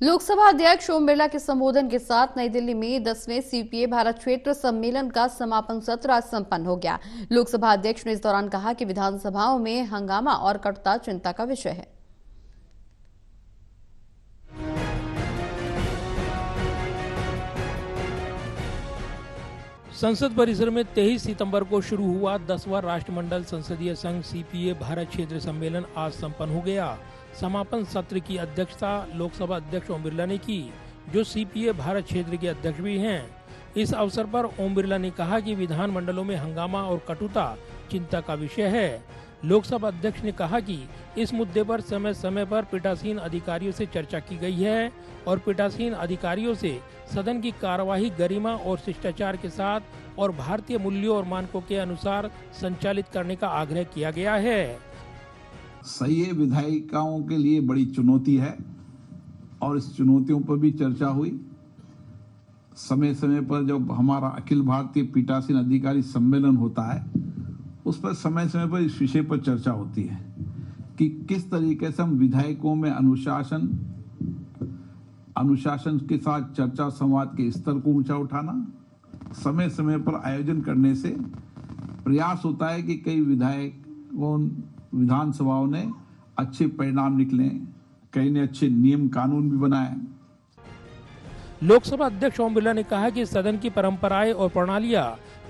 लोकसभा अध्यक्ष ओम बिरला के संबोधन के साथ नई दिल्ली में 10वें सीपीए भारत क्षेत्र सम्मेलन का समापन सत्र आज संपन्न हो गया। लोकसभा अध्यक्ष ने इस दौरान कहा कि विधानसभाओं में हंगामा और कटुता चिंता का विषय है। संसद परिसर में 23 सितंबर को शुरू हुआ 10वां राष्ट्रमंडल संसदीय संघ सीपीए भारत क्षेत्र सम्मेलन आज संपन्न हो गया। समापन सत्र की अध्यक्षता लोकसभा अध्यक्ष ओम बिरला ने की, जो सीपीए भारत क्षेत्र के अध्यक्ष भी हैं। इस अवसर पर ओम बिरला ने कहा कि विधानमंडलों में हंगामा और कटुता चिंता का विषय है। लोकसभा अध्यक्ष ने कहा कि इस मुद्दे पर समय समय पर पीठासीन अधिकारियों से चर्चा की गई है और पीठासीन अधिकारियों से सदन की कार्यवाही गरिमा और शिष्टाचार के साथ और भारतीय मूल्यों और मानकों के अनुसार संचालित करने का आग्रह किया गया है। सही विधायिकाओं के लिए बड़ी चुनौती है और इस चुनौतियों पर भी चर्चा हुई। समय समय पर जब हमारा अखिल भारतीय पीठासीन अधिकारी सम्मेलन होता है, उस पर समय समय पर इस विषय पर चर्चा होती है कि किस तरीके से हम विधायकों में अनुशासन के साथ चर्चा संवाद के स्तर को ऊंचा उठाना, समय समय पर आयोजन करने से प्रयास होता है कि कई विधानसभाओं ने अच्छे परिणाम निकले, कई ने अच्छे नियम कानून भी बनाए। लोकसभा अध्यक्ष ओम बिरला ने कहा कि सदन की परंपराएं और प्रणालियां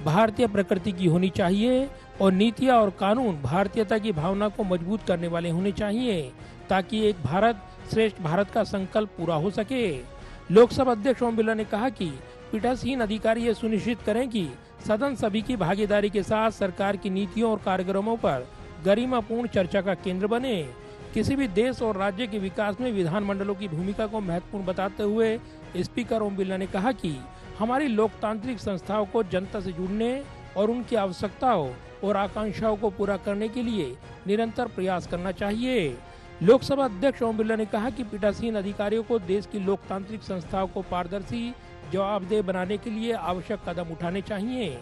भारतीय प्रकृति की होनी चाहिए और नीतियां और कानून भारतीयता की भावना को मजबूत करने वाले होने चाहिए, ताकि एक भारत श्रेष्ठ भारत का संकल्प पूरा हो सके। लोकसभा अध्यक्ष ओम बिरला ने कहा कि पीठासीन अधिकारी ये सुनिश्चित करें कि सदन सभी की भागीदारी के साथ सरकार की नीतियों और कार्यक्रमों पर गरिमापूर्ण चर्चा का केंद्र बने। किसी भी देश और राज्य के विकास में विधानमंडलों की भूमिका को महत्वपूर्ण बताते हुए स्पीकर ओम बिरला ने कहा कि हमारी लोकतांत्रिक संस्थाओं को जनता से जुड़ने और उनकी आवश्यकताओं और आकांक्षाओं को पूरा करने के लिए निरंतर प्रयास करना चाहिए। लोकसभा अध्यक्ष ओम बिरला ने कहा कि पीठासीन अधिकारियों को देश की लोकतांत्रिक संस्थाओं को पारदर्शी, जवाबदेह बनाने के लिए आवश्यक कदम उठाने चाहिए।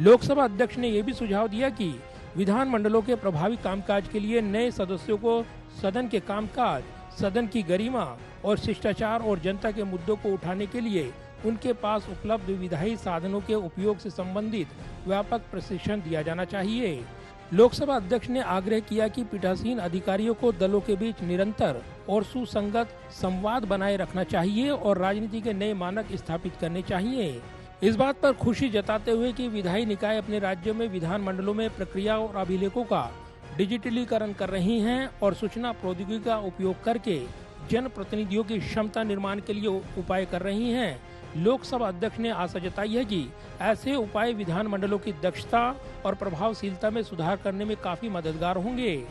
लोकसभा अध्यक्ष ने यह भी सुझाव दिया कि विधानमंडलों के प्रभावी कामकाज के लिए नए सदस्यों को सदन के कामकाज, सदन की गरिमा और शिष्टाचार और जनता के मुद्दों को उठाने के लिए उनके पास उपलब्ध विधायी साधनों के उपयोग से संबंधित व्यापक प्रशिक्षण दिया जाना चाहिए। लोकसभा अध्यक्ष ने आग्रह किया कि पीठासीन अधिकारियों को दलों के बीच निरंतर और सुसंगत संवाद बनाए रखना चाहिए और राजनीति के नए मानक स्थापित करने चाहिए। इस बात पर खुशी जताते हुए कि विधायी निकाय अपने राज्यों में विधानमंडलों में प्रक्रिया और अभिलेखों का डिजिटलीकरण कर रही हैं और सूचना प्रौद्योगिकी का उपयोग करके जन प्रतिनिधियों की क्षमता निर्माण के लिए उपाय कर रही हैं। लोकसभा अध्यक्ष ने आशा जताई है कि ऐसे उपाय विधानमंडलों की दक्षता और प्रभावशीलता में सुधार करने में काफी मददगार होंगे।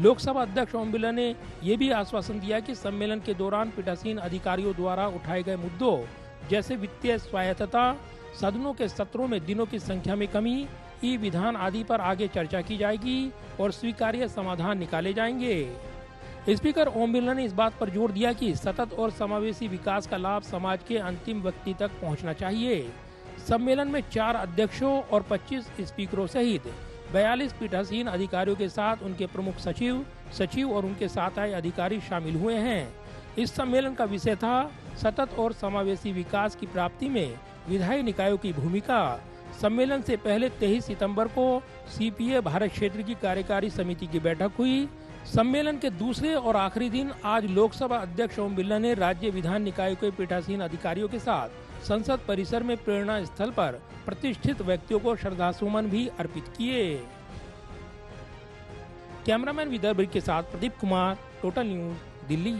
लोकसभा अध्यक्ष ओम बिरला ने ये भी आश्वासन दिया कि सम्मेलन के दौरान पीठासीन अधिकारियों द्वारा उठाए गए मुद्दों जैसे वित्तीय स्वायत्तता, सदनों के सत्रों में दिनों की संख्या में कमी, ई विधान आदि पर आगे चर्चा की जाएगी और स्वीकार्य समाधान निकाले जाएंगे। स्पीकर ओम बिरला ने इस बात पर जोर दिया कि सतत और समावेशी विकास का लाभ समाज के अंतिम व्यक्ति तक पहुंचना चाहिए। सम्मेलन में 4 अध्यक्षों और 25 स्पीकरों सहित 42 पीठासीन अधिकारियों के साथ उनके प्रमुख सचिव और उनके साथ आए अधिकारी शामिल हुए हैं। इस सम्मेलन का विषय था सतत और समावेशी विकास की प्राप्ति में विधायी निकायों की भूमिका। सम्मेलन से पहले 23 सितंबर को सीपीए भारत क्षेत्र की कार्यकारी समिति की बैठक हुई। सम्मेलन के दूसरे और आखिरी दिन आज लोकसभा अध्यक्ष ओम बिरला ने राज्य विधान निकायों के पीठासीन अधिकारियों के साथ संसद परिसर में प्रेरणा स्थल पर प्रतिष्ठित व्यक्तियों को श्रद्धासुमन भी अर्पित किए। कैमरामैन विदर्भ के साथ प्रदीप कुमार, टोटल न्यूज, दिल्ली।